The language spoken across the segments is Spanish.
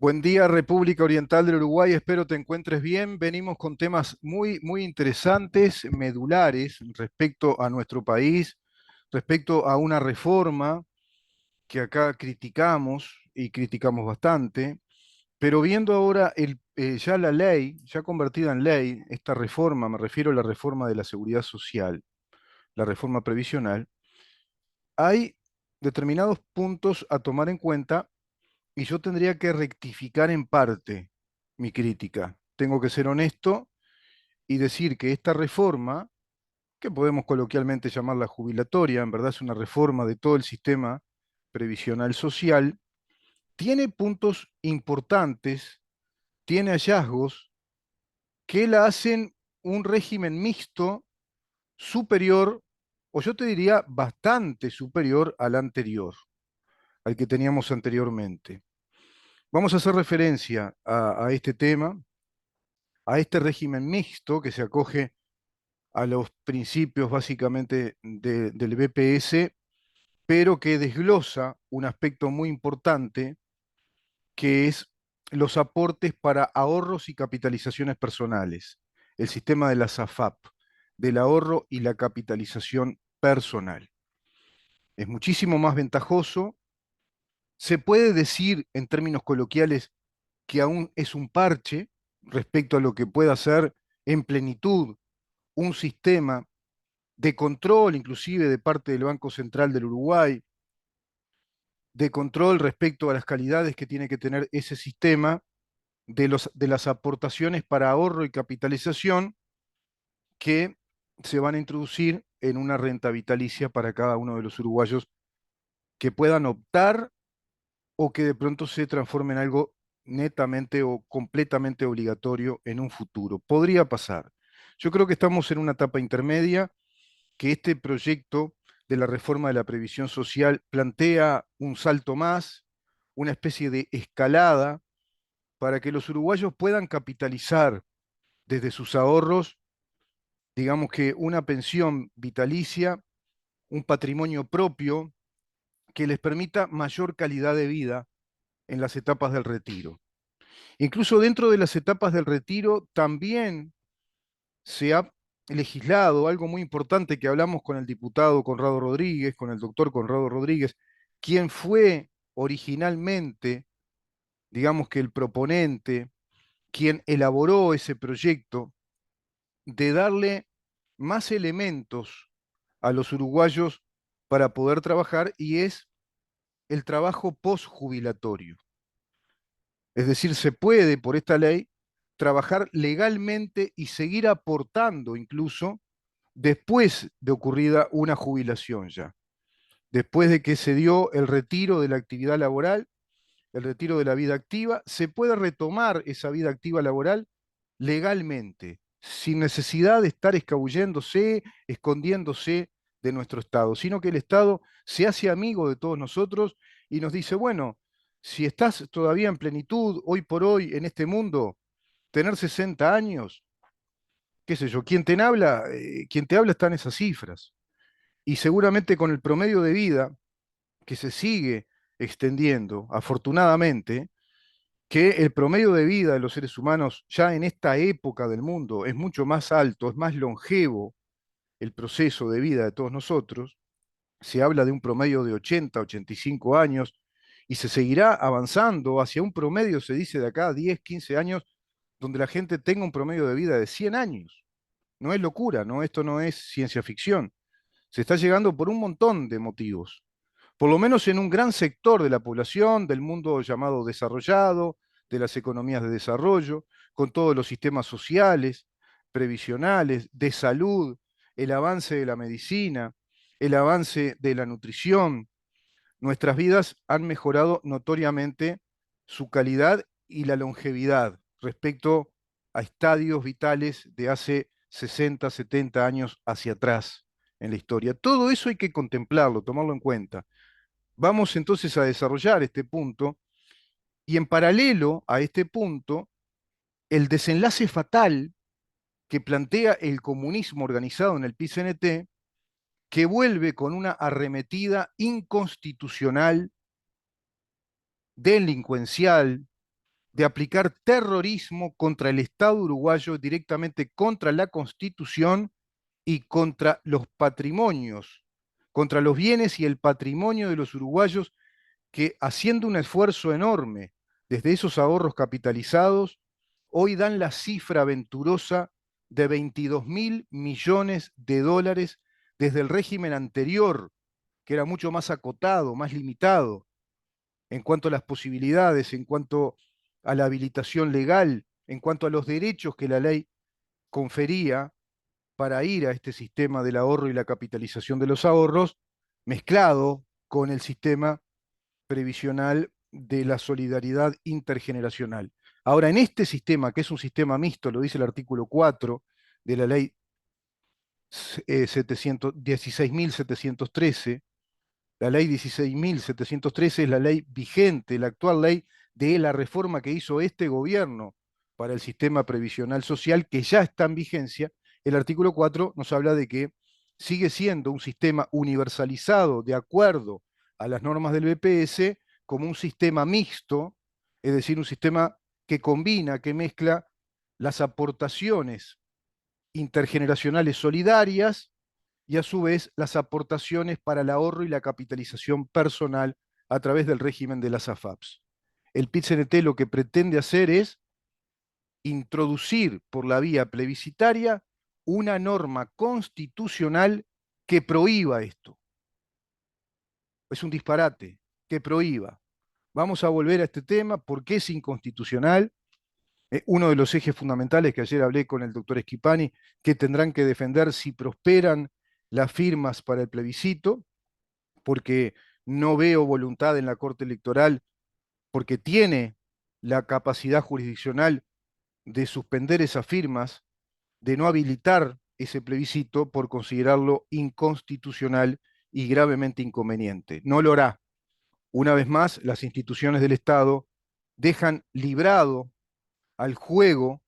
Buen día, República Oriental del Uruguay. Espero te encuentres bien. Venimos con temas muy interesantes, medulares respecto a nuestro país, respecto a una reforma que acá criticamos y criticamos bastante, pero viendo ahora ya la ley, ya convertida en ley, esta reforma, me refiero a la reforma de la seguridad social, la reforma previsional, hay determinados puntos a tomar en cuenta y yo tendría que rectificar en parte mi crítica. Tengo que ser honesto y decir que esta reforma, que podemos coloquialmente llamarla jubilatoria, en verdad es una reforma de todo el sistema previsional social, tiene puntos importantes, tiene hallazgos que la hacen un régimen mixto superior, o yo te diría bastante superior al anterior, al que teníamos anteriormente. Vamos a hacer referencia a este tema, a este régimen mixto que se acoge a los principios básicamente del BPS, pero que desglosa un aspecto muy importante que es los aportes para ahorros y capitalizaciones personales, el sistema de la SAFAP, del ahorro y la capitalización personal. Es muchísimo más ventajoso. Se puede decir en términos coloquiales que aún es un parche respecto a lo que pueda ser en plenitud un sistema de control, inclusive de parte del Banco Central del Uruguay, de control respecto a las calidades que tiene que tener ese sistema de las aportaciones para ahorro y capitalización que se van a introducir en una renta vitalicia para cada uno de los uruguayos que puedan optar o que de pronto se transforme en algo netamente o completamente obligatorio en un futuro. Podría pasar. Yo creo que estamos en una etapa intermedia, que este proyecto de la reforma de la previsión social plantea un salto más, una especie de escalada para que los uruguayos puedan capitalizar desde sus ahorros, digamos que una pensión vitalicia, un patrimonio propio que les permita mayor calidad de vida en las etapas del retiro. Incluso dentro de las etapas del retiro también se ha legislado algo muy importante que hablamos con el diputado Conrado Rodríguez, con el doctor Conrado Rodríguez, quien fue originalmente, digamos que el proponente, quien elaboró ese proyecto de darle más elementos a los uruguayos para poder trabajar y es el trabajo postjubilatorio. Es decir, se puede, por esta ley, trabajar legalmente y seguir aportando incluso después de ocurrida una jubilación ya, después de que se dio el retiro de la actividad laboral, el retiro de la vida activa, se puede retomar esa vida activa laboral legalmente, sin necesidad de estar escabulléndose, escondiéndose de nuestro Estado, sino que el Estado se hace amigo de todos nosotros y nos dice, bueno, si estás todavía en plenitud, hoy por hoy, en este mundo, tener 60 años, qué sé yo, quien te habla está en esas cifras. Y seguramente con el promedio de vida que se sigue extendiendo, afortunadamente, que el promedio de vida de los seres humanos ya en esta época del mundo es mucho más alto, es más longevo el proceso de vida de todos nosotros, se habla de un promedio de 80, 85 años y se seguirá avanzando hacia un promedio, se dice de acá a 10, 15 años, donde la gente tenga un promedio de vida de 100 años. No es locura, ¿no? Esto no es ciencia ficción. Se está llegando por un montón de motivos, por lo menos en un gran sector de la población, del mundo llamado desarrollado, de las economías de desarrollo, con todos los sistemas sociales, previsionales, de salud, el avance de la medicina, el avance de la nutrición. Nuestras vidas han mejorado notoriamente su calidad y la longevidad respecto a estadios vitales de hace 60, 70 años hacia atrás en la historia. Todo eso hay que contemplarlo, tomarlo en cuenta. Vamos entonces a desarrollar este punto y en paralelo a este punto, el desenlace fatal que plantea el comunismo organizado en el PCNT, que vuelve con una arremetida inconstitucional, delincuencial, de aplicar terrorismo contra el Estado uruguayo, directamente contra la Constitución y contra los patrimonios, contra los bienes y el patrimonio de los uruguayos que, haciendo un esfuerzo enorme desde esos ahorros capitalizados, hoy dan la cifra aventurosa de 22.000 millones de dólares desde el régimen anterior, que era mucho más acotado, más limitado en cuanto a las posibilidades, en cuanto a la habilitación legal, en cuanto a los derechos que la ley confería para ir a este sistema del ahorro y la capitalización de los ahorros, mezclado con el sistema previsional de la solidaridad intergeneracional. Ahora, en este sistema, que es un sistema mixto, lo dice el artículo 4 de la ley 16.713, la ley 16.713 es la ley vigente, la actual ley de la reforma que hizo este gobierno para el sistema previsional social, que ya está en vigencia. El artículo 4 nos habla de que sigue siendo un sistema universalizado de acuerdo a las normas del BPS como un sistema mixto, es decir, un sistema que combina, que mezcla las aportaciones intergeneracionales solidarias y a su vez las aportaciones para el ahorro y la capitalización personal a través del régimen de las AFAPs. El PIT-CNT lo que pretende hacer es introducir por la vía plebiscitaria una norma constitucional que prohíba esto. Es un disparate, que prohíba. Vamos a volver a este tema porque es inconstitucional. Uno de los ejes fundamentales que ayer hablé con el doctor Schipani, que tendrán que defender si prosperan las firmas para el plebiscito, porque no veo voluntad en la Corte Electoral, porque tiene la capacidad jurisdiccional de suspender esas firmas, de no habilitar ese plebiscito por considerarlo inconstitucional y gravemente inconveniente. No lo hará. Una vez más, las instituciones del Estado dejan librado al juego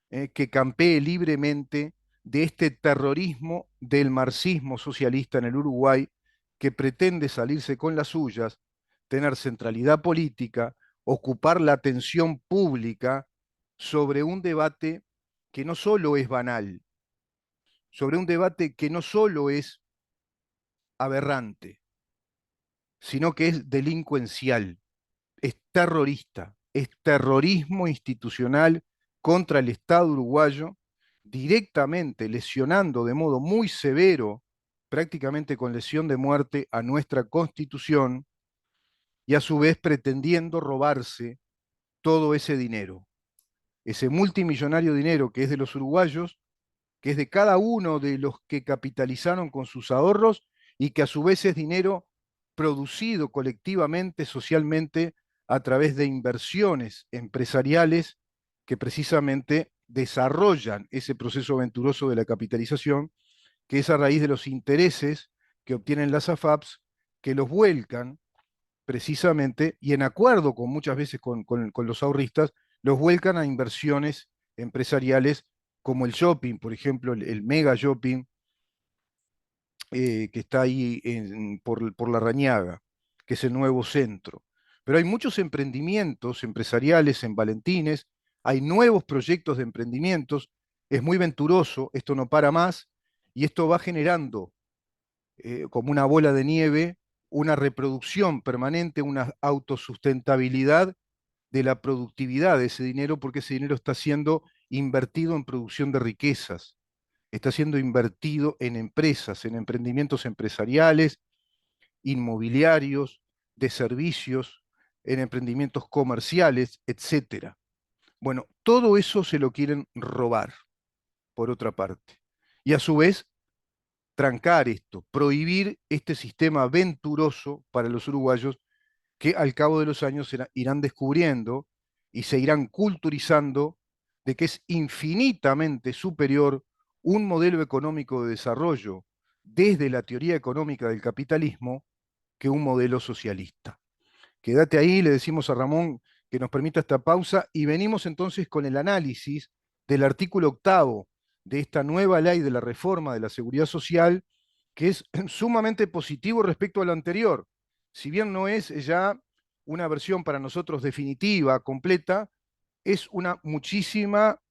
que campee libremente de este terrorismo del marxismo socialista en el Uruguay, que pretende salirse con las suyas, tener centralidad política, ocupar la atención pública sobre un debate que no solo es banal, sobre un debate que no solo es aberrante, sino que es delincuencial, es terrorista, es terrorismo institucional contra el Estado uruguayo, directamente lesionando de modo muy severo, prácticamente con lesión de muerte, a nuestra Constitución y a su vez pretendiendo robarse todo ese dinero, ese multimillonario dinero que es de los uruguayos, que es de cada uno de los que capitalizaron con sus ahorros y que a su vez es dinero producido colectivamente, socialmente, a través de inversiones empresariales que precisamente desarrollan ese proceso aventuroso de la capitalización, que es a raíz de los intereses que obtienen las AFAPs, que los vuelcan precisamente, y en acuerdo con muchas veces con los ahorristas, los vuelcan a inversiones empresariales como el shopping, por ejemplo, el mega shopping que está ahí por La Rañaga, que es el nuevo centro. Pero hay muchos emprendimientos empresariales en Valentines, hay nuevos proyectos de emprendimientos, es muy venturoso, esto no para más, y esto va generando como una bola de nieve una reproducción permanente, una autosustentabilidad de la productividad de ese dinero, porque ese dinero está siendo invertido en producción de riquezas, está siendo invertido en empresas, en emprendimientos empresariales, inmobiliarios, de servicios, en emprendimientos comerciales, etcétera. Bueno, todo eso se lo quieren robar, por otra parte. Y a su vez, trancar esto, prohibir este sistema venturoso para los uruguayos que al cabo de los años irán descubriendo y se irán culturizando de que es infinitamente superior un modelo económico de desarrollo desde la teoría económica del capitalismo que un modelo socialista. Quédate ahí, le decimos a Ramón que nos permita esta pausa y venimos entonces con el análisis del artículo octavo de esta nueva ley de la reforma de la seguridad social, que es sumamente positivo respecto a lo anterior. Si bien no es ya una versión para nosotros definitiva, completa, es una muchísima,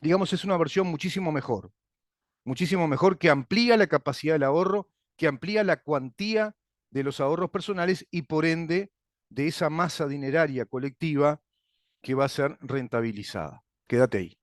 digamos, es una versión muchísimo mejor que amplía la capacidad del ahorro, que amplía la cuantía de los ahorros personales y por ende de esa masa dineraria colectiva que va a ser rentabilizada. Quédate ahí.